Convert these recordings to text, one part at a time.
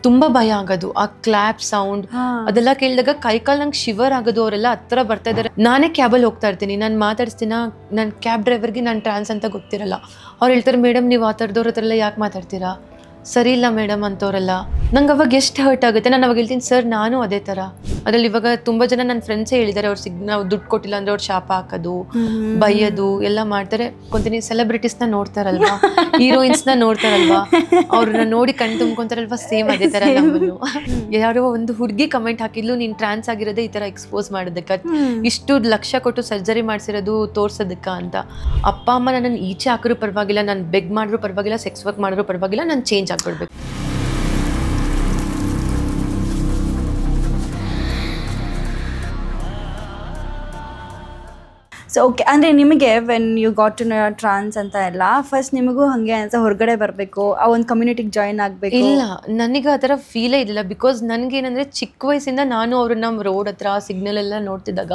ತುಂಬ ಭಯ ಆಗೋದು. ಆ ಕ್ಲಾಪ್ ಸೌಂಡ್ ಅದೆಲ್ಲ ಕೇಳಿದಾಗ ಕೈಕಾಲು ನಂಗೆ ಶಿವರ್ ಆಗೋದು. ಅವರೆಲ್ಲ ಹತ್ರ ಬರ್ತಾ ಇದ್ದಾರೆ. ನಾನೇ ಕ್ಯಾಬಲ್ಲಿ ಹೋಗ್ತಾ ಇರ್ತೀನಿ, ನಾನು ಮಾತಾಡಿಸ್ತೀನ, ನನ್ನ ಕ್ಯಾಬ್ ಡ್ರೈವರ್ಗೆ ನಾನು ಟ್ರಾನ್ಸ್ ಅಂತ ಗೊತ್ತಿರಲ್ಲ. ಅವ್ರು ಹೇಳ್ತಾರೆ, ಮೇಡಮ್ ನೀವು ಆ ಥರದವ್ರ ಹತ್ರ ಎಲ್ಲ ಯಾಕೆ ಮಾತಾಡ್ತೀರಾ, ಸರಿ ಇಲ್ಲ ಮೇಡಮ್ ಅಂತವರೆಲ್ಲ. ನಂಗೆ ಅವಾಗ ಎಷ್ಟು ಹರ್ಟ್ ಆಗುತ್ತೆ. ನಾನು ಅವಾಗ ಹೇಳ್ತೀನಿ, ಸರ್ ನಾನು ಅದೇ ಥರ. ಅದರಲ್ಲಿ ಇವಾಗ ತುಂಬ ಜನ ನನ್ನ ಫ್ರೆಂಡ್ಸೇ ಹೇಳಿದ್ದಾರೆ, ಅವ್ರು ನಾವು ದುಡ್ಡು ಕೊಟ್ಟಿಲ್ಲ ಅಂದರೆ ಅವ್ರು ಶಾಪ ಹಾಕೋದು, ಬೈಯೋದು ಎಲ್ಲ ಮಾಡ್ತಾರೆ. ಕೊಂತೀನಿ ಸೆಲೆಬ್ರಿಟೀಸ್ನ ನೋಡ್ತಾರಲ್ವಾ, ಹೀರೋಯಿನ್ಸ್ನ ನೋಡ್ತಾರಲ್ವಾ, ಅವ್ರನ್ನ ನೋಡಿ ಕಣ್ ತುಂಬ್ಕೊಂತಾರಲ್ವಾ, ಸೇಮ್ ಅದೇ ಥರ ನಮ್ಮನ್ನು. ಯಾರೋ ಒಂದು ಹುಡುಗಿ ಕಮೆಂಟ್ ಹಾಕಿದ್ಲು, ನೀನು ಟ್ರಾನ್ಸ್ ಆಗಿರೋದೇ ಈ ಥರ ಎಕ್ಸ್ಪೋಸ್ ಮಾಡೋದಕ್ಕೆ, ಇಷ್ಟು ಲಕ್ಷ ಕೊಟ್ಟು ಸರ್ಜರಿ ಮಾಡಿಸಿರೋದು ತೋರ್ಸೋದಕ್ಕ ಅಂತ. ಅಪ್ಪ ಅಮ್ಮ ನನ್ನನ್ನು ಈಚೆ ಹಾಕಿದ್ರು ಪರವಾಗಿಲ್ಲ, ನಾನು ಬೆಗ್ ಮಾಡಿದ್ರು ಪರವಾಗಿಲ್ಲ, ಸೆಕ್ಸ್ ವರ್ಕ್ ಮಾಡಿದ್ರು ಪರವಾಗಿಲ್ಲ, ನಾನು ಚೇಂಜ್ ಆಗ್ಬಿಡ್ಬೇಕು. ಸೊ ಓಕೆ, ಅಂದರೆ ನಿಮಗೆ when you got to know trans ಅಂತ ಎಲ್ಲ ಫಸ್ಟ್ ನಿಮಗೂ ಹಾಗೆ ಅಂತ ಹೊರಗಡೆ ಬರಬೇಕು, ಆ ಒಂದು ಕಮ್ಯುನಿಟಿಗೆ ಜಾಯಿನ್ ಆಗಬೇಕು? ಇಲ್ಲ, ನನಗೆ ಆ ಥರ ಫೀಲೇ ಇದಿಲ್ಲ. ಬಿಕಾಸ್ ನನಗೇನಂದರೆ ಚಿಕ್ಕ ವಯಸ್ಸಿಂದ ನಾನು ಅವ್ರನ್ನ ರೋಡ್ ಹತ್ರ ಸಿಗ್ನಲ್ ಎಲ್ಲ ನೋಡ್ತಿದ್ದಾಗ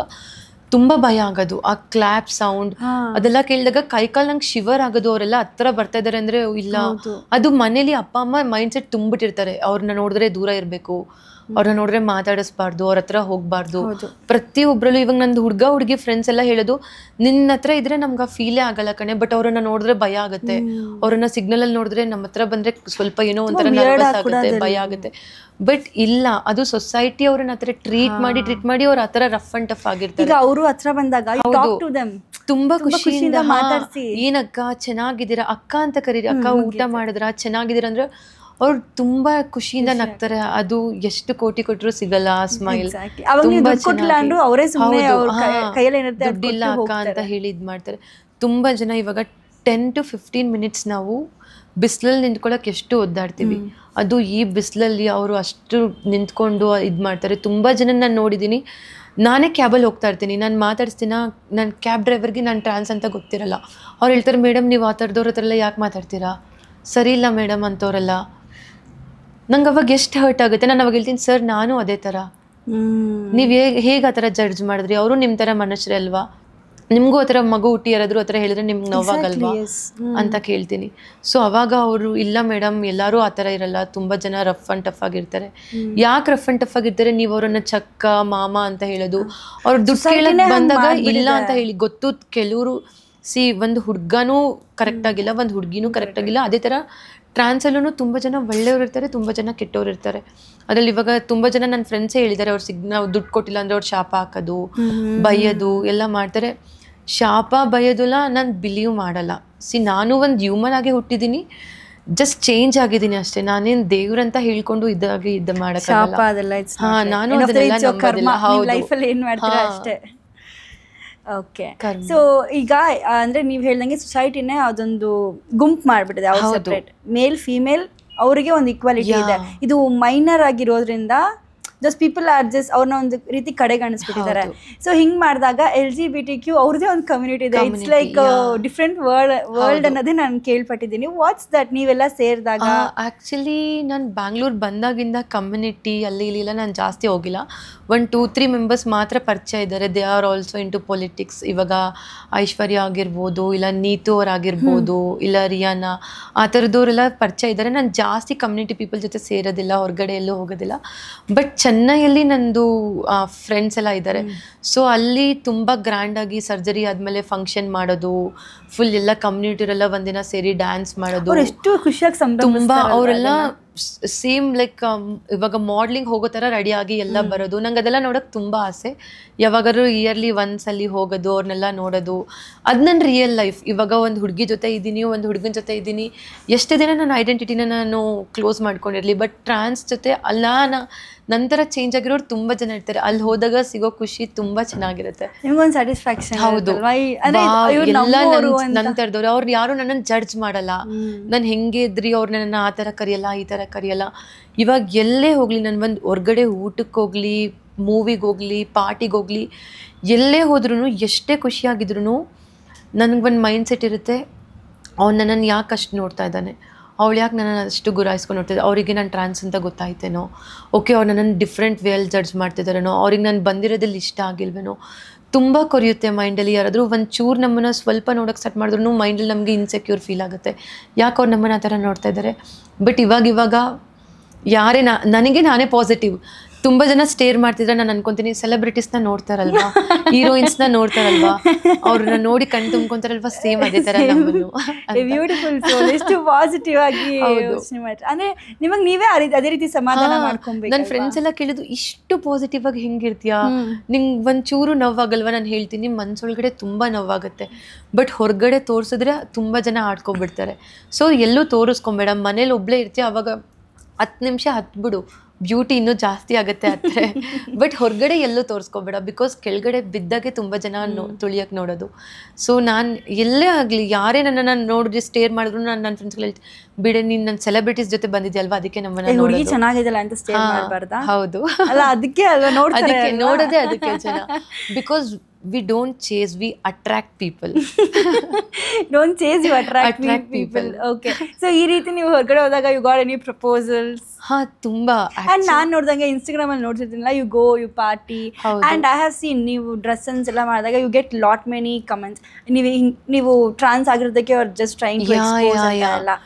ತುಂಬ ಭಯ ಆಗೋದು. ಆ ಕ್ಲಾಪ್ ಸೌಂಡ್ ಅದೆಲ್ಲ ಕೇಳಿದಾಗ ಕೈಕಾಲು ನಂಗೆ ಶಿವರ್ ಆಗೋದು. ಅವರೆಲ್ಲ ಹತ್ರ ಬರ್ತಾ ಇದ್ದಾರೆ ಅಂದರೆ ಇಲ್ಲ, ಅದು ಮನೇಲಿ ಅಪ್ಪ ಅಮ್ಮ ಮೈಂಡ್ ಸೆಟ್ ತುಂಬಿಟ್ಟಿರ್ತಾರೆ, ಅವ್ರನ್ನ ನೋಡಿದ್ರೆ ದೂರ ಇರಬೇಕು, ಅವ್ರನ್ನ ನೋಡಿದ್ರೆ ಮಾತಾಡಿಸ್ಬಾರ್ದು, ಅವ್ರ ಹತ್ರ ಹೋಗ್ಬಾರ್ದು. ಪ್ರತಿಯೊಬ್ಬರಲ್ಲೂ ಇವಾಗ ನಂದು ಹುಡುಗಿ ಫ್ರೆಂಡ್ಸ್ ಎಲ್ಲ ಹೇಳೋದು, ನಿನ್ನ ಹತ್ರ ಇದ್ರೆ ನಮ್ಗೆ ಆ ಫೀಲೇ ಆಗಲ್ಲ ಕಣೆ, ಬಟ್ ಅವ್ರನ್ನ ನೋಡಿದ್ರೆ ಭಯ ಆಗುತ್ತೆ, ಅವ್ರನ್ನ ಸಿಗ್ನಲ್ ಅಲ್ಲಿ ನೋಡಿದ್ರೆ ನಮ್ಮ ಹತ್ರ ಬಂದ್ರೆ ಸ್ವಲ್ಪ ಏನೋ ಒಂಥರ ನರ್ವಸ್ ಆಗುತ್ತೆ, ಭಯ ಆಗುತ್ತೆ. ಬಟ್ ಇಲ್ಲ, ಅದು ಸೊಸೈಟಿ ಅವ್ರನ್ನ ಹತ್ರ ಟ್ರೀಟ್ ಮಾಡಿ ಅವ್ರ ಹತ್ರ ರಫ್ ಅಂಡ್ ಟಫ್ ಆಗಿರ್ತಾರೆ. ಅವರು ಹತ್ರ ಬಂದಾಗ ತುಂಬಾ ಖುಷಿಯಿಂದ ಮಾತಾಡ್ಸಿ, ಏನಕ್ಕ ಚೆನ್ನಾಗಿದ್ದೀರಾ ಅಕ್ಕ ಅಂತ ಕರೀರಿ, ಅಕ್ಕ ಊಟ ಮಾಡಿದ್ರ ಚೆನ್ನಾಗಿದ್ದೀರಾ ಅಂದ್ರೆ ಅವ್ರು ತುಂಬಾ ಖುಷಿಯಿಂದ ನಗ್ತಾರೆ. ಅದು ಎಷ್ಟು ಕೋಟಿ ಕೊಟ್ಟರು ಸಿಗಲ್ಲ ಆ ಸ್ಮೈಲ್. ದುಡ್ಡಿಲ್ಲ ಅಕ್ಕ ಅಂತ ಹೇಳಿ ಇದ್ ಮಾಡ್ತಾರೆ. ತುಂಬಾ ಜನ ಇವಾಗ 10 to 15 minutes ನಾವು ಬಿಸಿಲಲ್ಲಿ ನಿಂತ್ಕೊಳ್ಳೋಕೆ ಎಷ್ಟು ಒದ್ದಾಡ್ತೀವಿ, ಅದು ಈ ಬಿಸಿಲಲ್ಲಿ ಅವರು ಅಷ್ಟು ನಿಂತ್ಕೊಂಡು ಇದು ಮಾಡ್ತಾರೆ. ತುಂಬ ಜನ ನಾನು ನೋಡಿದ್ದೀನಿ. ನಾನೇ ಕ್ಯಾಬಲ್ಲಿ ಹೋಗ್ತಾ ಇರ್ತೀನಿ, ನಾನು ಮಾತಾಡಿಸ್ತೀನ, ನನ್ನ ಕ್ಯಾಬ್ ಡ್ರೈವರ್ಗೆ ನಾನು ಟ್ರಾನ್ಸ್ ಅಂತ ಗೊತ್ತಿರಲ್ಲ. ಅವ್ರು ಹೇಳ್ತಾರೆ, ಮೇಡಮ್ ನೀವು ಆ ಥರದವ್ರ ಹತ್ರ ಎಲ್ಲ ಯಾಕೆ ಮಾತಾಡ್ತೀರಾ, ಸರಿ ಇಲ್ಲ ಮೇಡಮ್ ಅಂತವರೆಲ್ಲ. ನಂಗೆ ಅವಾಗ ಎಷ್ಟು ಹರ್ಟ್ ಆಗುತ್ತೆ. ನಾನು ಅವಾಗ ಹೇಳ್ತೀನಿ, ಸರ್ ನಾನು ಅದೇ ಥರ, ನೀವು ಹೇಗೆ ಆ ಥರ ಜಡ್ಜ್ ಮಾಡಿದ್ರಿ, ಅವರು ನಿಮ್ಮ ಥರ ಮನುಷ್ಯರೇ ಅಲ್ವಾ, ನಿಮಗೂ ಆ ಥರ ಮಗು ಹುಟ್ಟಿ ಯಾರಾದರೂ ಆ ಥರ ಹೇಳಿದ್ರೆ ನಿಮ್ಗೆ ನೋವಾಗಲ್ವಾ ಅಂತ ಕೇಳ್ತೀನಿ. ಸೊ ಅವಾಗ ಅವರು, ಇಲ್ಲ ಮೇಡಮ್ ಎಲ್ಲರೂ ಆ ಥರ ಇರಲ್ಲ, ತುಂಬ ಜನ ರಫ್ ಆ್ಯಂಡ್ ಟಫ್ ಆಗಿರ್ತಾರೆ. ಯಾಕೆ ರಫ್ ಆ್ಯಂಡ್ ಟಫ್ ಆಗಿರ್ತಾರೆ, ನೀವು ಅವರನ್ನ ಚಕ್ಕ ಮಾಮ ಅಂತ ಹೇಳೋದು, ಅವ್ರು ದುಡ್ಡು ಕೇಳಕ್ಕೆ ಬಂದಾಗ ಇಲ್ಲ ಅಂತ ಹೇಳಿ ಗೊತ್ತು. ಕೆಲವರು ಒಂದು ಹುಡುಗನೂ ಕರೆಕ್ಟಾಗಿಲ್ಲ, ಒಂದು ಹುಡುಗಿನೂ ಕರೆಕ್ಟಾಗಿಲ್ಲ. ಅದೇ ಥರ ಟ್ರಾನ್ಸಲ್ಲೂ ತುಂಬ ಜನ ಒಳ್ಳೆಯವ್ರು ಇರ್ತಾರೆ, ತುಂಬ ಜನ ಕೆಟ್ಟವ್ರು ಇರ್ತಾರೆ. ಅದರಲ್ಲಿ ಇವಾಗ ತುಂಬ ಜನ ನನ್ನ ಫ್ರೆಂಡ್ಸೇ ಹೇಳಿದ್ದಾರೆ, ನಾವು ದುಡ್ಡು ಕೊಟ್ಟಿಲ್ಲ ಅಂದರೆ ಅವ್ರು ಶಾಪ ಹಾಕೋದು, ಬೈಯೋದು ಎಲ್ಲ ಮಾಡ್ತಾರೆ. ಶಾಪ ಬೈಯೋದಿಲ್ಲ, ನಾನು ಬಿಲೀವ್ ಮಾಡಲ್ಲ. ನಾನು ಒಂದು ಹ್ಯೂಮನ್ ಆಗಿ ಹುಟ್ಟಿದ್ದೀನಿ, ಜಸ್ಟ್ ಚೇಂಜ್ ಆಗಿದ್ದೀನಿ ಅಷ್ಟೇ. ನಾನೇನು ದೇವ್ರಂತ ಹೇಳ್ಕೊಂಡು ಇದು ಮಾಡೋಕ್ಕಾಗಲ್ಲ. ನಾನು ಅಷ್ಟೇ. ಓಕೆ, ಸೊ ಈಗ ಅಂದ್ರೆ ನೀವು ಹೇಳ್ದಂಗೆ ಸೊಸೈಟಿನೇ ಅದೊಂದು ಗುಂಪು ಮಾಡ್ಬಿಟ್ಟಿದೆ, ಅವ್ರು ಸೆಪರೇಟ್, ಮೇಲ್ ಫೀಮೇಲ್ ಅವರಿಗೆ ಒಂದು ಈಕ್ವಾಲಿಟಿ ಇದೆ. ಇದು ಮೈನರ್ ಆಗಿರೋದ್ರಿಂದ ಜಸ್ಟ್ ಪೀಪಲ್ ಆರ್ ಜಸ್ಟ್ ಅವ್ರನ್ನ ಒಂದು ರೀತಿ ಕಡೆಗಣಿಸ್ಬಿಟ್ಟಿದ್ದಾರೆ. ಸೊ ಹಿಂಗ್ ಮಾಡಿದಾಗ LGBTQ ಅವ್ರದೇ ಒಂದು ಕಮ್ಯುನಿಟಿ ಇದೆ. ಇಟ್ಸ್ ಲೈಕ್ ಡಿಫ್ರೆಂಟ್ ವರ್ಲ್ಡ್ ಅನ್ನೋದೇ ನಾನು ಕೇಳ್ಪಟ್ಟಿದ್ದೀನಿ. ವಾಟ್ಸ್ ದಟ್ ನೀವೆಲ್ಲ ಸೇರಿದಾಗ? ಆ್ಯಕ್ಚುಲಿ ನಾನು ಬ್ಯಾಂಗ್ಳೂರ್ ಬಂದಾಗಿಂದ ಕಮ್ಯುನಿಟಿ ಅಲ್ಲಿ ಇಲ್ಲಿ ನಾನು ಜಾಸ್ತಿ ಹೋಗಿಲ್ಲ. 1-2-3 ಮೆಂಬರ್ಸ್ ಮಾತ್ರ ಪರಿಚಯ ಇದ್ದಾರೆ. They are also into politics. ಇವಾಗ ಐಶ್ವರ್ಯ ಆಗಿರ್ಬೋದು, ಇಲ್ಲ ನೀತು ಅವರಾಗಿರ್ಬೋದು, ಇಲ್ಲ ರಿಯಾನಾ, ಆ ಥರದವರೆಲ್ಲ ಪರಿಚಯ ಇದ್ದಾರೆ. ನಾನು ಜಾಸ್ತಿ ಕಮ್ಯುನಿಟಿ ಪೀಪಲ್ ಜೊತೆ ಸೇರೋದಿಲ್ಲ, ಹೊರಗಡೆ ಎಲ್ಲೂ ಹೋಗೋದಿಲ್ಲ. ಬಟ್ ಚೆನ್ನೈಯಲ್ಲಿ ನಂದು ಫ್ರೆಂಡ್ಸ್ ಎಲ್ಲ ಇದ್ದಾರೆ. ಸೊ ಅಲ್ಲಿ ತುಂಬ ಗ್ರ್ಯಾಂಡಾಗಿ ಸರ್ಜರಿ ಆದಮೇಲೆ ಫಂಕ್ಷನ್ ಮಾಡೋದು, ಫುಲ್ ಎಲ್ಲ ಕಮ್ಯುನಿಟಿರೆಲ್ಲ ಒಂದಿನ ಸೇರಿ ಡ್ಯಾನ್ಸ್ ಮಾಡೋದು, ಎಷ್ಟು ಖುಷಿಯಾಗಿ ತುಂಬ ಅವರೆಲ್ಲ ಸೇಮ್ ಲೈಕ್ ಇವಾಗ ಮಾಡ್ಲಿಂಗ್ ಹೋಗೋ ಥರ ರೆಡಿಯಾಗಿ ಎಲ್ಲ ಬರೋದು. ನಂಗೆ ಅದೆಲ್ಲ ನೋಡೋಕೆ ತುಂಬ ಆಸೆ. ಯಾವಾಗಾದ್ರೂ ಇಯರ್ಲಿ ಒನ್ಸಲ್ಲಿ ಹೋಗೋದು, ಅವ್ರನ್ನೆಲ್ಲ ನೋಡೋದು, ಅದು ನನ್ನ ರಿಯಲ್ ಲೈಫ್. ಇವಾಗ ಒಂದು ಹುಡುಗಿ ಜೊತೆ ಇದ್ದೀನಿ, ಒಂದು ಹುಡುಗನ ಜೊತೆ ಇದ್ದೀನಿ, ಎಷ್ಟೇ ದಿನ ನನ್ನ ಐಡೆಂಟಿಟಿನ ನಾನು ಕ್ಲೋಸ್ ಮಾಡ್ಕೊಂಡಿರಲಿ. ಬಟ್ ಟ್ರಾನ್ಸ್ ಜೊತೆ ಅಲ್ಲ, ನಂತರ ಚೇಂಜ್ ಆಗಿರೋರು ತುಂಬ ಜನ ಇರ್ತಾರೆ. ಅಲ್ಲಿ ಹೋದಾಗ ಸಿಗೋ ಖುಷಿ ತುಂಬ ಚೆನ್ನಾಗಿರುತ್ತೆ. ನಿಮ್ಗೊಂದು ಸ್ಯಾಟಿಸ್ಫ್ಯಾಕ್ಷನ್. ಹೌದು, ಎಲ್ಲ ನನ್ನ ಥರದವ್ರು. ಅವ್ರು ಯಾರು ನನ್ನನ್ನು ಜಡ್ಜ್ ಮಾಡಲ್ಲ. ನಾನು ಹೆಂಗೆ ಇದ್ರಿ, ಅವ್ರು ನನ್ನನ್ನು ಆ ಥರ ಕರೆಯಲ್ಲ, ಈ ಥರ ಕರೆಯಲ್ಲ. ಇವಾಗ ಎಲ್ಲೇ ಹೋಗಲಿ, ನಾನು ಒಂದು ಹೊರ್ಗಡೆ ಊಟಕ್ಕೆ ಹೋಗಲಿ, ಮೂವಿಗೆ ಹೋಗಲಿ, ಪಾರ್ಟಿಗೆ ಹೋಗಲಿ, ಎಲ್ಲೇ ಹೋದ್ರೂ ಎಷ್ಟೇ ಖುಷಿಯಾಗಿದ್ರು ನನಗೊಂದು ಮೈಂಡ್ ಸೆಟ್ ಇರುತ್ತೆ, ಅವ್ನು ನನ್ನನ್ನು ಯಾಕೆ ಅಷ್ಟು ನೋಡ್ತಾ ಇದ್ದಾನೆ, ಅವಳು ಯಾಕೆ ನನ್ನನ್ನು ಅಷ್ಟು ಗುರಾಯಿಸ್ಕೊಂಡು ನೋಡ್ತಿದ್ದೆ, ಅವರಿಗೆ ನಾನು ಟ್ರಾನ್ಸ್ ಅಂತ ಗೊತ್ತಾಯ್ತೇನೋ, ಓಕೆ ಅವ್ರು ನನ್ನನ್ನು ಡಿಫ್ರೆಂಟ್ ವೇಯಲ್ಲಿ ಜಡ್ಜ್ ಮಾಡ್ತಿದ್ದಾರೇನೋ, ಅವ್ರಿಗೆ ನಾನು ಬಂದಿರೋದಲ್ಲಿ ಇಷ್ಟ ಆಗಿಲ್ವೇನೋ. ತುಂಬ ಕೊರಿಯುತ್ತೆ ಮೈಂಡಲ್ಲಿ. ಯಾರಾದರೂ ಒಂದು ಚೂರು ನಮ್ಮನ್ನು ಸ್ವಲ್ಪ ನೋಡೋಕ್ಕೆ ಸ್ಟಾರ್ಟ್ ಮಾಡಿದ್ರು ಮೈಂಡಲ್ಲಿ ನಮಗೆ ಇನ್ಸೆಕ್ಯೂರ್ ಫೀಲ್ ಆಗುತ್ತೆ, ಯಾಕೆ ಅವ್ರು ನಮ್ಮನ್ನು ಆ ಥರ ನೋಡ್ತಾ ಇದ್ದಾರೆ. ಬಟ್ ಇವಾಗ ಯಾರೇ ನನಗೆ ನಾನೇ ಪಾಸಿಟಿವ್. ತುಂಬ ಜನ ಸ್ಟೇರ್ ಮಾಡ್ತಿದ್ರೆ ನಾನು ಅನ್ಕೊಂತೀನಿ ಸೆಲೆಬ್ರಿಟೀಸ್ನ ನೋಡ್ತಾರಲ್ವಾ, ಹೀರೋಯಿನ್ಸ್ನ ನೋಡ್ತಾರಲ್ವಾ, ಅವ್ರನ್ನ ನೋಡಿ ಕಣ್ ತುಂಬ್ಕೊಂತಾರಲ್ವಾ, ಸೇಮ್ ಅದೇ ಥರ ನಮ್ಮನ್ನು. ಬ್ಯೂಟಿಫುಲ್ ಸೋಲ್, ಎಷ್ಟು ಪಾಸಿಟಿವ್ ಆಗಿ ಯೋಚನೆ ಮಾಡ್ತಾರೆ. ಅಂದರೆ ನಿಮಗೆ ನೀವೇ ಅದೇ ರೀತಿ ಸಮಾಧಾನ ಮಾಡ್ಕೊಬೇಕು. ನನ್ನ ಫ್ರೆಂಡ್ಸ್ ಎಲ್ಲ ಕೇಳಿದ್ರು, ಇಷ್ಟು ಪಾಸಿಟಿವ್ ಆಗಿ ಹೆಂಗಿರ್ತೀಯಾ, ನಿಂಗೆ ಒಂಚೂರು ನೋವಾಗಲ್ವಾ? ನಾನು ಹೇಳ್ತೀನಿ ಮನ್ಸೊಳಗಡೆ ತುಂಬ ನೋವಾಗುತ್ತೆ, ಬಟ್ ಹೊರಗಡೆ ತೋರಿಸಿದ್ರೆ ತುಂಬ ಜನ ಆಡ್ಕೊಬಿಡ್ತಾರೆ. ಸೊ ಎಲ್ಲೂ ತೋರಿಸ್ಕೊಂಬೇಡ, ಮನೇಲಿ ಒಬ್ಬಳೇ ಇರ್ತೀಯ, ಅವಾಗ 10 ನಿಮಿಷ ಹತ್ಬಿಡು, ಬ್ಯೂಟಿ ಇನ್ನೂ ಜಾಸ್ತಿ ಆಗುತ್ತೆ ಹತ್ತಿರ. ಬಟ್ ಹೊರಗಡೆ ಎಲ್ಲೂ ತೋರಿಸ್ಕೊಬೇಡ, ಬಿಕಾಸ್ ಕೆಳಗಡೆ ಬಿದ್ದಾಗೆ ತುಂಬ ಜನ ತುಳಿಯಕ್ಕೆ ನೋಡೋದು. ಸೊ ನಾನು ಎಲ್ಲೇ ಆಗಲಿ, ಯಾರೇ ನನ್ನನ್ನು ನೋಡಿದ್ರೆ ಸ್ಟೇರ್ ಮಾಡಿದ್ರು, ನಾನು ನನ್ನ ಫ್ರೆಂಡ್ಸ್ಗಳು ಹೇಳ್ತೀನಿ, ಬಿಡೆ ನೀನು ನನ್ನ ಸೆಲೆಬ್ರಿಟೀಸ್ ಜೊತೆ ಬಂದಿದ್ಯಲ್ವಾ, ಅದಕ್ಕೆ ನಮ್ಮನ್ನ ಹುಡುಗಿ ಚೆನ್ನಾಗಿದೆಯಲ್ಲ ಅಂತ ಸ್ಟೇರ್ ಮಾಡಬಾರ್ದಾ? ಹೌದು, ಅಲ್ಲ ಅದಕ್ಕೆ ಅಲ್ವಾ ಅದಕ್ಕೆ ನೋಡೋದೇ ಅದಕ್ಕೆ ಜನ. Because we don't chase, we attract people. Don't chase, you attract people. Okay, so ಈ ರೀತಿ ನೀವು ಹೊರಗಡೆ ಹೋದಾಗ you got any proposals? ಹಾ, ತುಂಬಾ. And ನಾನು ನೋಡಿದಂಗೆ ಇನ್ಸ್ಟಾಗ್ರಾಮ್ ಅಲ್ಲಿ ನೋಡ್ತಿರ್ತೀನಲ್ಲ, you go, you party, and I have seen ನೀವು ಡ್ರೆಸ್ ಸೆನ್ಸ್ ಎಲ್ಲ ಮಾಡಿದಾಗ you get lot many comments. ನೀವು ಟ್ರಾನ್ಸ್ ಆಗಿರೋದಕ್ಕೆ ಅವ್ರು just trying to expose ಅಂತ.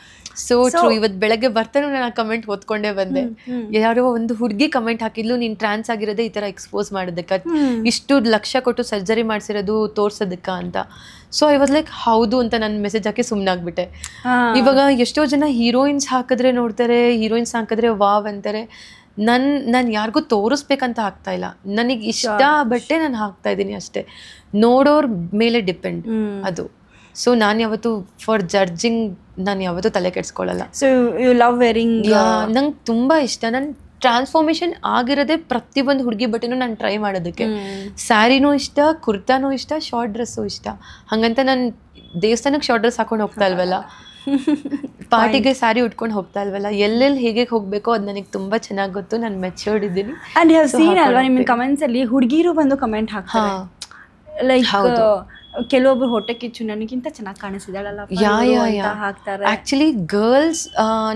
So true. ಇವತ್ತು ಬೆಳಗ್ಗೆ ಬರ್ತಾನೆ ನಾನು ಆ ಕಮೆಂಟ್ ಓದ್ಕೊಂಡೇ ಬಂದೆ. ಯಾರೋ ಒಂದು ಹುಡುಗಿ ಕಮೆಂಟ್ ಹಾಕಿದ್ಲು, ನೀನು ಟ್ರಾನ್ಸ್ ಆಗಿರೋದೇ ಈ ಥರ ಎಕ್ಸ್ಪೋಸ್ ಮಾಡೋದಕ್ಕೆ, ಇಷ್ಟು ಲಕ್ಷ ಕೊಟ್ಟು ಸರ್ಜರಿ ಮಾಡಿಸಿರೋದು ತೋರ್ಸೋದಕ್ಕ ಅಂತ. ಸೊ ಐ ವಾಸ್ ಲೈಕ್ ಹೌದು ಅಂತ ನಾನು ಮೆಸೇಜ್ ಹಾಕಿ ಸುಮ್ಮನಾಗ್ಬಿಟ್ಟೆ. ಇವಾಗ ಎಷ್ಟೋ ಜನ ಹೀರೋಯಿನ್ಸ್ ಹಾಕಿದ್ರೆ ನೋಡ್ತಾರೆ, ಹೀರೋಯಿನ್ಸ್ ಹಾಕಿದ್ರೆ ವಾವ್ ಅಂತಾರೆ. ನಾನು ಯಾರಿಗೂ ತೋರಿಸ್ಬೇಕಂತ ಹಾಕ್ತಾ ಇಲ್ಲ, ನನಗೆ ಇಷ್ಟ ಬಟ್ಟೆ ನಾನು ಹಾಕ್ತಾ ಇದ್ದೀನಿ ಅಷ್ಟೇ. ನೋಡೋರ್ ಮೇಲೆ ಡಿಪೆಂಡ್ ಅದು. ಸೊ ನಾನು ಯಾವತ್ತು ಫಾರ್ ಜಡ್ಜಿಂಗ್ ನಾನು ಯಾವತ್ತೂ ತಲೆ ಕೆಡ್ಸ್ಕೊಳ್ಳಲ್ಲ. So you love wearing. ನಂಗೆ ತುಂಬ ಇಷ್ಟ. ನಾನು ಟ್ರಾನ್ಸ್ಫಾರ್ಮೇಷನ್ ಆಗಿರೋದೇ ಪ್ರತಿಯೊಂದು ಹುಡುಗಿ ಬಟ್ಟೆನೂ ನಾನು ಟ್ರೈ ಮಾಡೋದಕ್ಕೆ. ಸ್ಯಾರಿನೂ ಇಷ್ಟ, ಕುರ್ತಾನೂ ಇಷ್ಟ, ಶಾರ್ಟ್ ಡ್ರೆಸ್ಸು ಇಷ್ಟ. ಹಾಗಂತ ನಾನು ದೇವಸ್ಥಾನಕ್ಕೆ ಶಾರ್ಟ್ ಡ್ರೆಸ್ ಹಾಕೊಂಡು ಹೋಗ್ತಾ ಇಲ್ವಲ್ಲ, ಪಾರ್ಟಿಗೆ ಸ್ಯಾರಿ ಉಟ್ಕೊಂಡು ಹೋಗ್ತಾ ಇಲ್ವಲ್ಲ, ಎಲ್ಲೆಲ್ಲಿ ಹೇಗೆ ಹೋಗಬೇಕೋ ಅದು ನನಗೆ ತುಂಬ ಚೆನ್ನಾಗಿ ಗೊತ್ತು. ನಾನು ಮೆಚ್ಯೂರ್ಡ್ ಇದ್ದೀನಿ. ಆ್ಯಂಡ್ ಹ್ಯಾವ್ ಸೀನ್ ಅಲ್ವಾ ನಿಮ್ಮ ಕಮೆಂಟ್ಸಲ್ಲಿ ಹುಡುಗಿರು ಬಂದು ಕಮೆಂಟ್ ಹಾಕ್ತಾರೆ, ಲೈಕ್ ಕೆಲವೊಬ್ರು ಹೊಟ್ಟೆ ಕಿಚ್ಚು ನನಗಿಂತ ಚೆನ್ನಾಗಿ ಕಾಣಿಸಿದಾಳಲ್ಲ ಹಾಕ್ತಾರೆ. ಆ್ಯಕ್ಚುಲಿ ಗರ್ಲ್ಸ್,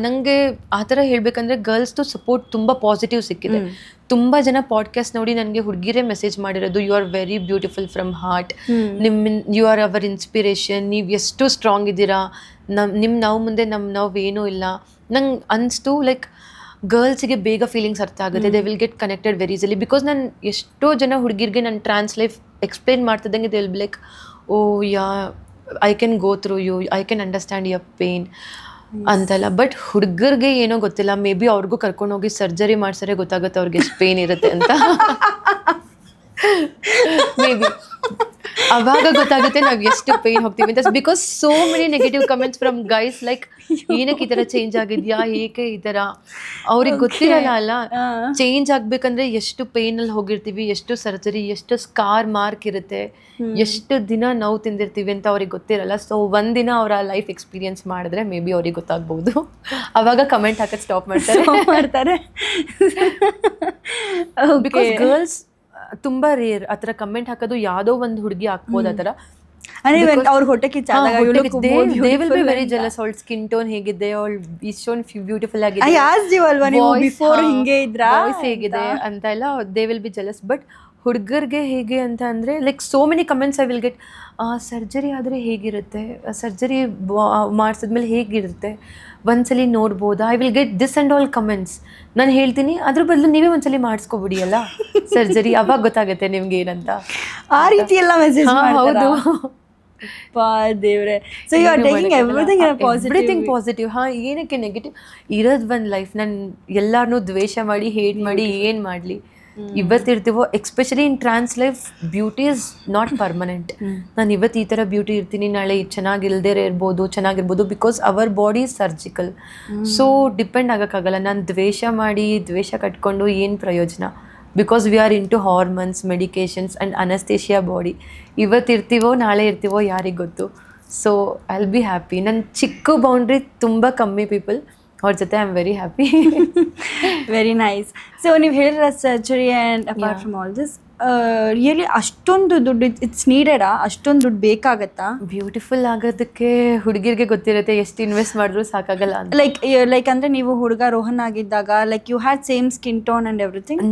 ನನಗೆ ಆ ಥರ ಹೇಳಬೇಕಂದ್ರೆ ಗರ್ಲ್ಸ್ದು ಸಪೋರ್ಟ್ ತುಂಬ ಪಾಸಿಟಿವ್ ಸಿಕ್ಕಿದೆ. ತುಂಬ ಜನ ಪಾಡ್ಕಾಸ್ಟ್ ನೋಡಿ ನನಗೆ ಹುಡುಗಿರೇ ಮೆಸೇಜ್ ಮಾಡಿರೋದು, you are very beautiful from heart, you are our inspiration, ನೀವು ಎಷ್ಟು ಸ್ಟ್ರಾಂಗ್ ಇದ್ದೀರಾ, ನಾವು ಮುಂದೆ ನಾವು ಏನೂ ಇಲ್ಲ. ನಂಗೆ ಅನಿಸ್ತು ಲೈಕ್ ಗರ್ಲ್ಸಿಗೆ ಬೇಗ ಫೀಲಿಂಗ್ಸ್ ಅರ್ಥ ಆಗುತ್ತೆ, they will get connected very easily. Because ನಾನು ಎಷ್ಟೋ ಜನ ಹುಡುಗಿರಿಗೆ ನಾನು ಟ್ರಾನ್ಸ್ ಲೈಫ್ ಎಕ್ಸ್ಪ್ಲೇನ್ ಮಾಡ್ತಿದ್ದಂಗೆ they will be like, oh yeah I can go through you, I can understand your pain ಅಂತೆಲ್ಲ. ಬಟ್ ಹುಡುಗರಿಗೆ ಏನೋ ಗೊತ್ತಿಲ್ಲ, ಮೇ ಬಿ ಅವ್ರಿಗೂ ಕರ್ಕೊಂಡೋಗಿ ಸರ್ಜರಿ ಮಾಡ್ಸರೆ ಗೊತ್ತಾಗುತ್ತೆ ಅವ್ರಿಗೆ ಎಷ್ಟು ಪೇನ್ ಇರುತ್ತೆ ಅಂತ. ಮೇ ಬಿ ಅವಾಗ ಗೊತ್ತಾಗುತ್ತೆ ನಾವು ಎಷ್ಟು ಪೇನ್ ಹೋಗ್ತೀವಿ ಅಂತ. Because so many negative comments from guys, like ಏನಕ್ಕೆ ಈ ಥರ ಚೇಂಜ್ ಆಗಿದ್ಯಾ, ಏಕೆ ಈ ಥರ, ಅವ್ರಿಗೆ ಗೊತ್ತಿರಲ್ಲ ಅಲ್ಲ ಚೇಂಜ್ ಆಗ್ಬೇಕಂದ್ರೆ ಎಷ್ಟು ಪೇನಲ್ಲಿ ಹೋಗಿರ್ತೀವಿ, ಎಷ್ಟು ಸರ್ಜರಿ, ಎಷ್ಟು ಸ್ಕಾರ್ ಮಾರ್ಕ್ ಇರುತ್ತೆ, ಎಷ್ಟು ದಿನ ನೋವು ತಿಂದಿರ್ತೀವಿ ಅಂತ ಅವ್ರಿಗೆ ಗೊತ್ತಿರಲ್ಲ. ಸೊ ಒಂದಿನ ಅವರ ಲೈಫ್ ಎಕ್ಸ್ಪೀರಿಯನ್ಸ್ ಮಾಡಿದ್ರೆ ಮೇ ಬಿ ಅವ್ರಿಗೆ ಗೊತ್ತಾಗ್ಬೋದು. ಅವಾಗ ಕಮೆಂಟ್ ಹಾಕೋದು ಸ್ಟಾಪ್ ಮಾಡ್ತಾರೆ. ಬಿಕಾಸ್ ಗರ್ಲ್ಸ್ ತುಂಬಾ ರೇರ್ ಆ ಥರ ಕಮೆಂಟ್ ಹಾಕೋದು. ಯಾವುದೋ ಒಂದು ಹುಡುಗಿ ಹಾಕ್ಬೋದು ಆ ಥರ, ಅವ್ರ ಹೊಟ್ಟೆ ಕಿಚ್ಚಾದಾಗ they will be very jealous. ಅವಳ ಸ್ಕಿನ್ ಟೋನ್ ಹೇಗಿದೆ, ಅವಳು ಇಷ್ಟೊಂದು ಬ್ಯೂಟಿಫುಲ್ ಆಗಿದೆ, ವಾಯ್ಸ್ ಹೇಗಿದೆ ಅಂತ ಎಲ್ಲ they will be jealous. But ಹುಡುಗರಿಗೆ ಹೇಗೆ ಅಂತ ಅಂದರೆ like so many comments I will get, surgery ಆದರೆ ಹೇಗಿರುತ್ತೆ, ಸರ್ಜರಿ ಮಾಡಿಸಿದ್ಮೇಲೆ ಹೇಗಿರುತ್ತೆ, ಒಂದ್ಸಲಿ ನೋಡ್ಬೋದಾ, I will get this and all comments. ನಾನು ಹೇಳ್ತೀನಿ ಅದ್ರ ಬದಲು ನೀವೇ ಒಂದ್ಸಲಿ ಮಾಡಿಸ್ಕೊಬಿಡಿ ಅಲ್ಲ ಸರ್ಜರಿ, ಅವಾಗ ಗೊತ್ತಾಗುತ್ತೆ ನಿಮ್ಗೆ ಏನಂತ. ಆ ರೀತಿ ಎಲ್ಲ ಮೆಸೇಜ್ ಹೌದು ದೇವ್ರೆ. So you are taking everything positive. ಹಾಂ, ಏನಕ್ಕೆ ನೆಗೆಟಿವ್ ಇರೋದು ಒಂದು ಲೈಫ್. ನಾನು ಎಲ್ಲಾರನ್ನೂ ದ್ವೇಷ ಮಾಡಿ ಹೇಟ್ ಮಾಡಿ ಏನು ಮಾಡಲಿ, ಇವತ್ತಿರ್ತೀವೋ. Especially in trans life beauty is not permanent. ನಾನು ಇವತ್ತು ಈ ಥರ ಬ್ಯೂಟಿ ಇರ್ತೀನಿ, ನಾಳೆ ಚೆನ್ನಾಗಿಲ್ದೇ ಇರ್ಬೋದು, ಚೆನ್ನಾಗಿರ್ಬೋದು. Because our body is surgical. So depend ಆಗೋಕ್ಕಾಗಲ್ಲ. ನಾನು ದ್ವೇಷ ಕಟ್ಕೊಂಡು ಏನು ಪ್ರಯೋಜನ? Because we are into hormones, medications and anaesthesia body. ಇವತ್ತಿರ್ತೀವೋ ನಾಳೆ ಇರ್ತೀವೋ ಯಾರಿಗೆ ಗೊತ್ತು. So I will be happy. ನನ್ನ ಚಿಕ್ಕ ಬೌಂಡ್ರಿ ತುಂಬ ಕಮ್ಮಿ ಪೀಪಲ್, ಅವ್ರ ಜೊತೆ I am very happy. Very nice. So ನೀವು ಹೇಳಿರೋ surgery and apart from all this really ಅಷ್ಟೊಂದು ದುಡ್ಡು ಇಟ್ಸ್ ನೀಡೆಡಾ? ಅಷ್ಟೊಂದು ದುಡ್ಡು ಬೇಕಾಗತ್ತಾ? ಬ್ಯೂಟಿಫುಲ್ ಆಗೋದಕ್ಕೆ ಹುಡುಗಿರಿಗೆ ಗೊತ್ತಿರುತ್ತೆ, ಎಷ್ಟು ಇನ್ವೆಸ್ಟ್ ಮಾಡಿದ್ರು ಸಾಕಾಗಲ್ಲ ಅಂತ. ಲೈಕ್ ಅಂದರೆ ನೀವು ಹುಡುಗ ರೋಹನ್ ಆಗಿದ್ದಾಗ like you had same skin tone and everything?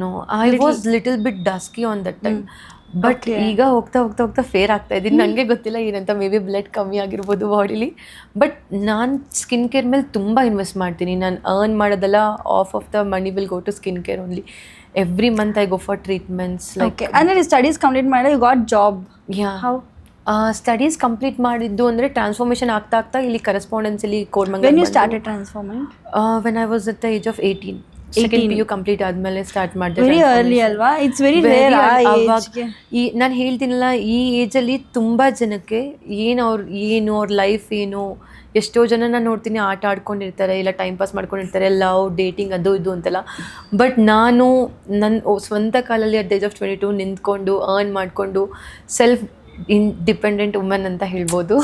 No I was little bit dusky on that time. But ಈಗ ಹೋಗ್ತಾ ಹೋಗ್ತಾ ಹೋಗ್ತಾ ಫೇರ್ ಆಗ್ತಾ ಇದ್ದೀನಿ. ನನಗೆ ಗೊತ್ತಿಲ್ಲ ಏನಂತ, ಮೇ ಬಿ ಬ್ಲಡ್ ಕಮ್ಮಿ ಆಗಿರ್ಬೋದು ಬಾಡಿಲಿ. ಬಟ್ ನಾನು ಸ್ಕಿನ್ ಕೇರ್ ಮೇಲೆ ತುಂಬ ಇನ್ವೆಸ್ಟ್ ಮಾಡ್ತೀನಿ. ನಾನು ಅರ್ನ್ ಮಾಡೋದೆಲ್ಲ of the money will go to skin care only. Every month I go for treatments. Like ಅಂದರೆ ಸ್ಟಡೀಸ್ ಕಂಪ್ಲೀಟ್ ಮಾಡಿ you got job. How studies complete ಮಾಡಿದ್ದು ಅಂದರೆ ಟ್ರಾನ್ಸ್ಫಾರ್ಮೇಷನ್ ಆಗ್ತಾ ಆಗ್ತಾ ಇಲ್ಲಿ ಕರೆಸ್ಪಾಂಡೆನ್ಸಲ್ಲಿ Koramangala. When you started transforming? When I was at the age of 18. Second PU complete ಆದಮೇಲೆ start ಮಾಡಿದೆ. ವೆರಿ ಅರ್ಲಿ ಅಲ್ವಾ? It's very rare. ಈ ನಾನು ಹೇಳ್ತೀನಲ್ಲ, ಈ ಏಜಲ್ಲಿ ತುಂಬ ಜನಕ್ಕೆ ಏನು ಅವ್ರ ಲೈಫ್ ಏನು, ಎಷ್ಟೋ ಜನ ನಾನು ನೋಡ್ತೀನಿ ಆಟ ಆಡ್ಕೊಂಡಿರ್ತಾರೆ, ಇಲ್ಲ ಟೈಮ್ ಪಾಸ್ ಮಾಡ್ಕೊಂಡಿರ್ತಾರೆ, ಲವ್ ಡೇಟಿಂಗ್ ಅದು ಇದು ಅಂತೆಲ್ಲ. ಬಟ್ ನಾನು ನನ್ನ ಸ್ವಂತ ಕಾಲಲ್ಲಿ ಅಟ್ ಏಜ್ ಆಫ್ 22 ನಿಂತ್ಕೊಂಡು ಅರ್ನ್ ಮಾಡಿಕೊಂಡು ಸೆಲ್ಫ್ ಇಂಡಿಪೆಂಡೆಂಟ್ ವುಮನ್ ಅಂತ ಹೇಳ್ಬೋದು.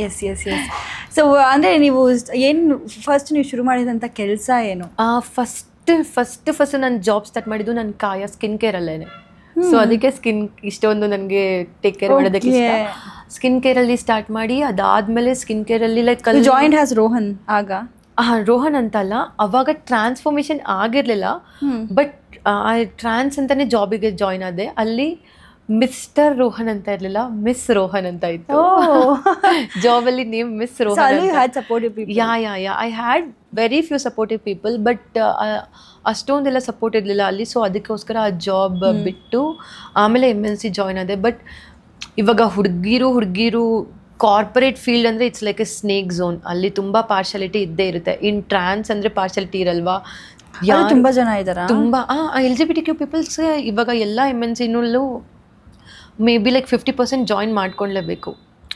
S S S. ಸೊ ಅಂದರೆ ನೀವು ಏನು ಫಸ್ಟ್ ನೀವು ಶುರು ಮಾಡಿದಂಥ ಕೆಲಸ ಏನು? ಫಸ್ಟ್ ನಾನು ಜಾಬ್ ಸ್ಟಾರ್ಟ್ ಮಾಡಿದ್ದು ನನ್ನ ಕಾಯ ಸ್ಕಿನ್ ಕೇರಲ್ಲೇ. ಸೊ ಅದಕ್ಕೆ ಇಷ್ಟೊಂದು ನನಗೆ ಟೇಕ್ ಕೇರ್ ಮಾಡೋದಕ್ಕೆ ಇಷ್ಟ. ಸ್ಕಿನ್ ಕೇರಲ್ಲಿ ಸ್ಟಾರ್ಟ್ ಮಾಡಿ ಅದಾದಮೇಲೆ ಸ್ಕಿನ್ ಕೇರಲ್ಲಿ ಲೈಕ್ ಜಾಯಿಂಟ್ ಹ್ಯಾಸ್ ರೋಹನ್ ಆಗ ರೋಹನ್ ಅಂತಲ್ಲ, ಅವಾಗ ಟ್ರಾನ್ಸ್ಫಾರ್ಮೇಷನ್ ಆಗಿರಲಿಲ್ಲ. ಬಟ್ ಟ್ರಾನ್ಸ್ ಅಂತಲೇ ಜಾಬಿಗೆ ಜಾಯ್ನ್ ಆದೆ. ಅಲ್ಲಿ ಮಿಸ್ಟರ್ ರೋಹನ್ ಅಂತ ಇರಲಿಲ್ಲ, ಮಿಸ್ ರೋಹನ್ ಅಂತ ಇತ್ತು ಜಾಬಲ್ಲಿ name, miss Rohan. Yeah I had very few supportive people, but ಅಷ್ಟೊಂದೆಲ್ಲ ಸಪೋರ್ಟ್ ಇರಲಿಲ್ಲ ಅಲ್ಲಿ. ಸೊ ಅದಕ್ಕೋಸ್ಕರ ಆ ಜಾಬ್ ಬಿಟ್ಟು ಆಮೇಲೆ MNC ಜಾಯ್ನ್ ಆದೆ. ಬಟ್ ಇವಾಗ ಹುಡುಗಿರು ಕಾರ್ಪೊರೇಟ್ ಫೀಲ್ಡ್ ಅಂದರೆ it's like A snake zone. ಅಲ್ಲಿ ತುಂಬ ಪಾರ್ಶಾಲಿಟಿ ಇದ್ದೇ ಇರುತ್ತೆ. ಇನ್ ಟ್ರಾನ್ಸ್ ಅಂದರೆ ಪಾರ್ಶಾಲಿಟಿ ಇರಲ್ವಾ? ತುಂಬ ಜನ ಇದ್ದಾರೆ, ತುಂಬ LGBTQ ಪೀಪಲ್ಸ್. ಇವಾಗ ಎಲ್ಲ MNCನಲ್ಲೂ ಮೇ ಬಿ ಲೈಕ್ 50% ಜಾಯಿನ್ ಮಾಡ್ಕೊಳ್ಳೇಬೇಕು.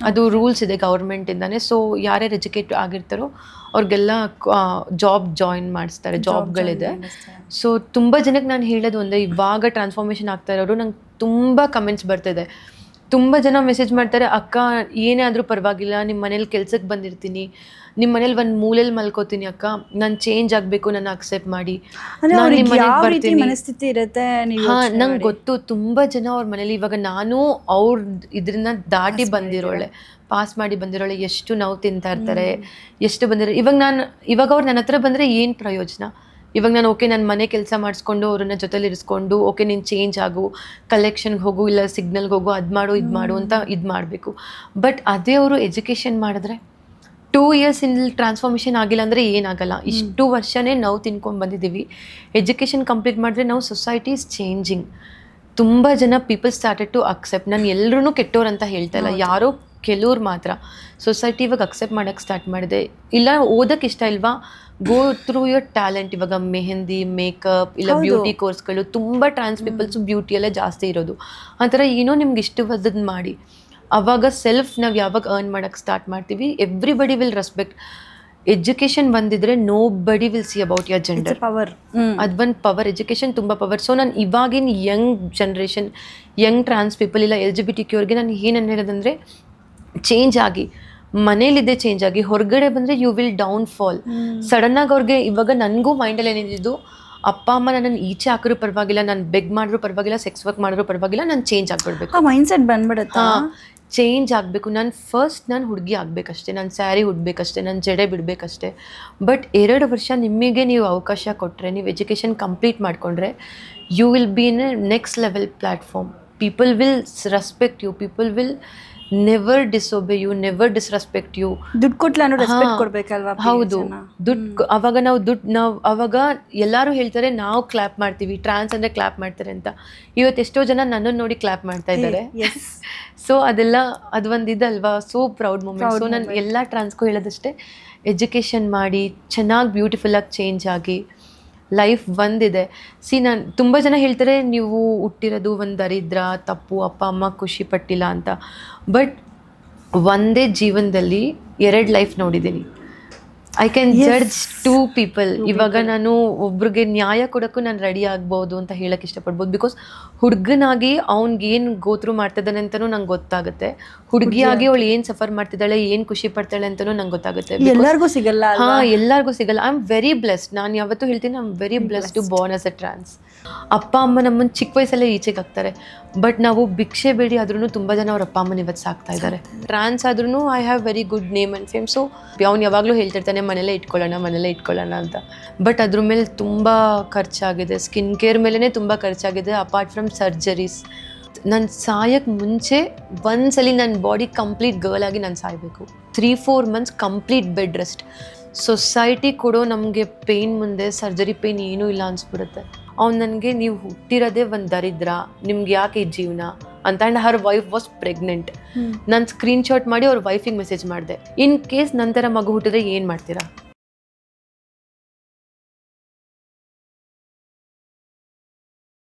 ಅದು ರೂಲ್ಸ್ ಇದೆ ಗೌರ್ಮೆಂಟಿಂದಾನೆ. ಸೊ ಯಾರ್ಯಾರು ಎಜುಕೇಟ್ ಆಗಿರ್ತಾರೋ ಅವ್ರಿಗೆಲ್ಲ ಜಾಬ್ ಜಾಯಿನ್ ಮಾಡಿಸ್ತಾರೆ, ಜಾಬ್ಗಳಿದೆ. ಸೊ ತುಂಬ ಜನಕ್ಕೆ ನಾನು ಹೇಳೋದು ಅಂದರೆ, ಇವಾಗ ಟ್ರಾನ್ಸ್ಫಾರ್ಮೇಷನ್ ಆಗ್ತಾ ಇರೋರು ನಂಗೆ ತುಂಬ ಕಮೆಂಟ್ಸ್ ಬರ್ತಿದೆ. ತುಂಬ ಜನ ಮೆಸೇಜ್ ಮಾಡ್ತಾರೆ, ಅಕ್ಕ ಏನೇ ಆದರೂ ಪರವಾಗಿಲ್ಲ, ನಿಮ್ಮ ಮನೇಲಿ ಕೆಲ್ಸಕ್ಕೆ ಬಂದಿರ್ತೀನಿ, ನಿಮ್ಮ ಮನೇಲಿ ಒಂದು ಮೂಲೆಯಲ್ಲಿ ಮಲ್ಕೋತೀನಿ ಅಕ್ಕ, ನಾನು ಚೇಂಜ್ ಆಗಬೇಕು, ನನ್ನ ಅಕ್ಸೆಪ್ಟ್ ಮಾಡಿ, ನಾನು ನಿಮ್ಮ ಮನೆಗೆ ಬರ್ತೀನಿ. ಮನಸ್ಥಿತಿ ಇರುತ್ತೆ. ಹಾಂ, ನಂಗೆ ಗೊತ್ತು. ತುಂಬ ಜನ ಅವ್ರ ಮನೇಲಿ, ಇವಾಗ ನಾನು ಅವ್ರ ಇದನ್ನ ದಾಟಿ ಬಂದಿರೋಳೆ, ಪಾಸ್ ಮಾಡಿ ಬಂದಿರೋಳೆ, ಎಷ್ಟು ನೋವು ತಿಂತಾ ಇರ್ತಾರೆ, ಎಷ್ಟು ಬಂದಿರೋ. ಇವಾಗ ಅವ್ರು ನನ್ನ ಹತ್ರ ಬಂದರೆ ಏನು ಪ್ರಯೋಜನ? ಇವಾಗ ನಾನು ಓಕೆ ನನ್ನ ಮನೆ ಕೆಲಸ ಮಾಡಿಸ್ಕೊಂಡು ಅವ್ರನ್ನ ಜೊತೆಲಿ ಇರಿಸ್ಕೊಂಡು, ಓಕೆ ನೀನು ಚೇಂಜ್ ಆಗು, ಕಲೆಕ್ಷನ್ಗೆ ಹೋಗು, ಇಲ್ಲ ಸಿಗ್ನಲ್ಗೆ ಹೋಗು, ಅದು ಮಾಡು ಇದು ಮಾಡು ಅಂತ ಇದು ಮಾಡಬೇಕು. ಬಟ್ ಅದೇ ಅವರು ಎಜುಕೇಷನ್ ಮಾಡಿದ್ರೆ 2 years ಇಲ್ಲಿ ಟ್ರಾನ್ಸ್ಫಾರ್ಮೇಷನ್ ಆಗಿಲ್ಲ ಅಂದರೆ ಏನಾಗಲ್ಲ. ಇಷ್ಟು ವರ್ಷನೇ ನಾವು ತಿನ್ಕೊಂಡು ಬಂದಿದ್ದೀವಿ. ಎಜುಕೇಷನ್ ಕಂಪ್ಲೀಟ್ ಮಾಡಿದ್ರೆ ನಾವು ಸೊಸೈಟಿ ಇಸ್ ಚೇಂಜಿಂಗ್. ತುಂಬ ಜನ ಪೀಪಲ್ ಸ್ಟಾರ್ಟೆಡ್ ಟು ಅಕ್ಸೆಪ್ಟ್. ನಾನು ಎಲ್ಲರೂ ಕೆಟ್ಟೋರು ಅಂತ ಹೇಳ್ತಾ ಇಲ್ಲ, ಯಾರೋ ಕೆಲವ್ರು ಮಾತ್ರ ಸೊಸೈಟಿ ಇವಾಗ ಅಕ್ಸೆಪ್ಟ್ ಮಾಡೋಕ್ಕೆ ಸ್ಟಾರ್ಟ್ ಮಾಡಿದೆ. ಇಲ್ಲ ಓದೋಕ್ಕೆ ಇಷ್ಟ ಇಲ್ವಾ, ಗೋ ಥ್ರೂ ಯುವರ್ ಟ್ಯಾಲೆಂಟ್. ಇವಾಗ ಮೆಹಂದಿ, ಮೇಕಪ್, ಇಲ್ಲ ಬ್ಯೂಟಿ ಕೋರ್ಸ್ಗಳು, ತುಂಬ ಟ್ರಾನ್ಸ್ ಪೀಪಲ್ಸು ಬ್ಯೂಟಿಯಲ್ಲೇ ಜಾಸ್ತಿ ಇರೋದು. ಆ ಥರ ಏನೋ ನಿಮ್ಗೆ ಇಷ್ಟವಾದದ್ದು ಮಾಡಿ. ಆವಾಗ ಸೆಲ್ಫ್ ನಾವು ಯಾವಾಗ ಅರ್ನ್ ಮಾಡೋಕ್ಕೆ ಸ್ಟಾರ್ಟ್ ಮಾಡ್ತೀವಿ, ಎವ್ರಿಬಡಿ ವಿಲ್ ರೆಸ್ಪೆಕ್ಟ್. ಎಜುಕೇಷನ್ ಬಂದಿದ್ರೆ ನೋ ಬಡಿ will see about your gender. Power, ಅದೊಂದು ಪವರ್. ಎಜುಕೇಷನ್ ತುಂಬ ಪವರ್. ಸೊ ನಾನು ಇವಾಗಿನ ಯಂಗ್ ಜನ್ರೇಷನ್, ಯಂಗ್ ಟ್ರಾನ್ಸ್ ಪೀಪಲ್, ಇಲ್ಲ LGBTQ ಅವ್ರಿಗೆ ನಾನು ಏನು ಹೇಳೋದಂದರೆ, ಚೇಂಜ್ ಆಗಿ, ಮನೇಲಿದ್ದೇ ಚೇಂಜ್ ಆಗಿ, ಹೊರಗಡೆ ಬಂದರೆ ಯು ವಿಲ್ ಡೌನ್ ಫಾಲ್. ಸಡನ್ನಾಗಿ ಅವ್ರಿಗೆ ಇವಾಗ ನನಗೂ ಮೈಂಡಲ್ಲಿ ಏನಿದ್ದು, ಅಪ್ಪ ಅಮ್ಮ ನನ್ನನ್ನು ಈಚೆ ಹಾಕಿದ್ರು ಪರವಾಗಿಲ್ಲ, ನಾನು ಬೆಗ್ ಮಾಡಿದ್ರು ಪರವಾಗಿಲ್ಲ, ಸೆಕ್ಸ್ ವರ್ಕ್ ಮಾಡಿದ್ರು ಪರವಾಗಿಲ್ಲ, ನಾನು ಚೇಂಜ್ ಆಗಿಬಿಡ್ಬೇಕು. ಮೈಂಡ್ಸೆಟ್ ಬಂದ್ಬಿಡುತ್ತಾ? ಚೇಂಜ್ ಆಗಬೇಕು. ನಾನು ಹುಡುಗಿ ಆಗಬೇಕಷ್ಟೇ, ನಾನು ಸ್ಯಾರಿ ಉಡ್ಬೇಕಷ್ಟೇ, ನಾನು ಜಡೆ ಬಿಡಬೇಕಷ್ಟೇ. ಬಟ್ 2 ವರ್ಷ ನಿಮಗೆ ನೀವು ಅವಕಾಶ ಕೊಟ್ಟರೆ, ನೀವು ಎಜುಕೇಷನ್ ಕಂಪ್ಲೀಟ್ ಮಾಡಿಕೊಂಡ್ರೆ, you will be in a next level platform. People will respect you, people will never disobey you, never disrespect you. ದುಡ್ಡು ಕೊಟ್ಲಾನು ರೆಸ್ಪೆಕ್ಟ್ ಕೊಡ್ಬೇಕಲ್ವಾ? ಹೌದು, ದುಡ್ಡು. ಅವಾಗ ಎಲ್ಲರೂ ಹೇಳ್ತಾರೆ ನಾವು ಕ್ಲಾಪ್ ಮಾಡ್ತೀವಿ, ಟ್ರಾನ್ಸ್ ಅಂದರೆ ಕ್ಲಾಪ್ ಮಾಡ್ತಾರೆ ಅಂತ. ಇವತ್ತು ಎಷ್ಟೋ ಜನ ನನ್ನನ್ನು ನೋಡಿ ಕ್ಲಾಪ್ ಮಾಡ್ತಾ ಇದ್ದಾರೆ. ಸೊ ಅದು ಒಂದು ಇದಲ್ವಾ, ಸೋ ಪ್ರೌಡ್ ಮೂಮೆಂಟ್. ಸೊ ನಾನು ಎಲ್ಲ ಟ್ರಾನ್ಸ್ಗೂ ಹೇಳೋದಷ್ಟೇ, ಎಜುಕೇಷನ್ ಮಾಡಿ, ಚೆನ್ನಾಗಿ ಬ್ಯೂಟಿಫುಲ್ಲಾಗಿ ಚೇಂಜ್ ಆಗಿ. ಲೈಫ್ ಒಂದಿದೆ. ನಾನು ತುಂಬ ಜನ ಹೇಳ್ತಾರೆ, ನೀವು ಹುಟ್ಟಿರೋದು ಒಂದು ದರಿದ್ರ, ತಪ್ಪು, ಅಪ್ಪ ಅಮ್ಮ ಖುಷಿ ಪಟ್ಟಿಲ್ಲ ಅಂತ. ಬಟ್ ಒಂದೇ ಜೀವನದಲ್ಲಿ 2 ಲೈಫ್ ನೋಡಿದ್ದೀನಿ. I can judge 2 people. ಇವಾಗ ನಾನು ಒಬ್ರಿಗೆ ನ್ಯಾಯ ಕೊಡೋಕ್ಕೂ ನಾನು ರೆಡಿ ಆಗ್ಬೋದು ಅಂತ ಹೇಳಕ್ಕೆ ಇಷ್ಟಪಡ್ಬೋದು. ಬಿಕಾಸ್ ಹುಡುಗನಾಗಿ ಅವ್ನಿಗೇನು ಗೋತ್ರು ಮಾಡ್ತಿದ್ದಾನೆ ಅಂತಲೂ ನಂಗೆ ಗೊತ್ತಾಗುತ್ತೆ. ಹುಡುಗಿಯಾಗಿ ಅವಳು ಏನು ಸಫರ್ ಮಾಡ್ತಿದ್ದಾಳೆ, ಏನು ಖುಷಿ ಪಡ್ತಾಳೆ ಅಂತಲೂ ನಂಗೆ ಗೊತ್ತಾಗುತ್ತೆ. ಎಲ್ಲರಿಗೂ ಸಿಗಲ್ಲ. ಹಾಂ, ಎಲ್ಲರಿಗೂ ಸಿಗಲ್ಲ. I am very blessed. ನಾನು ಯಾವತ್ತೂ ಹೇಳ್ತೀನಿ, I am very blessed to born as a trans. ಅಪ್ಪ ಅಮ್ಮ ನಮ್ಮನ್ನು ಚಿಕ್ಕ ವಯಸ್ಸಲ್ಲೇ ಈಚೆಗೆ ಹಾಕ್ತಾರೆ. ಬಟ್ ನಾವು ಭಿಕ್ಷೆ ಬೇಡಿ ಆದ್ರೂ ತುಂಬ ಜನ ಅವ್ರ ಅಪ್ಪ ಅಮ್ಮನ ಇವತ್ತು ಸಾಕ್ತಾ ಇದ್ದಾರೆ. ಟ್ರಾನ್ಸ್ ಆದ್ರೂ I have very good name and fame. So ಅವ್ನು ಯಾವಾಗಲೂ ಹೇಳ್ತಿರ್ತಾನೆ, ಮನೇಲೇ ಇಟ್ಕೊಳ್ಳೋಣ ಅಂತ. ಬಟ್ ಅದ್ರ ಮೇಲೆ ತುಂಬ ಖರ್ಚಾಗಿದೆ. ಸ್ಕಿನ್ ಕೇರ್ ಮೇಲೇ ತುಂಬ ಖರ್ಚಾಗಿದೆ. ಅಪಾರ್ಟ್ ಫ್ರಮ್ ಸರ್ಜರೀಸ್, ನಾನು ಸಾಯಕ್ಕೆ ಮುಂಚೆ ಒಂದ್ಸಲಿ ನನ್ನ ಬಾಡಿ ಕಂಪ್ಲೀಟ್ ಗರ್ಲ್ ಆಗಿ ನಾನು ಸಾಯಬೇಕು. 3-4 months complete bed rest. Society ಕೊಡೋ ನಮಗೆ ಪೇಯ್ನ್ ಮುಂದೆ ಸರ್ಜರಿ ಪೇಯ್ನ್ ಏನೂ ಇಲ್ಲ ಅನ್ಸ್ಬಿಡುತ್ತೆ. ಅವ್ನು ನನಗೆ ನೀವು ಹುಟ್ಟಿರೋದೇ ಒಂದು ದರಿದ್ರ, ನಿಮ್ಗೆ ಯಾಕೆ ಈ ಜೀವನ ಅಂತ. And her wife was pregnant. ನಾನು ಸ್ಕ್ರೀನ್ ಶಾಟ್ ಮಾಡಿ ಅವ್ರ ವೈಫಿಗೆ ಮೆಸೇಜ್ ಮಾಡಿದೆ, ಇನ್ ಕೇಸ್ ನಂತರ ಮಗು ಹುಟ್ಟಿದ್ರೆ ಏನು ಮಾಡ್ತೀರಾ?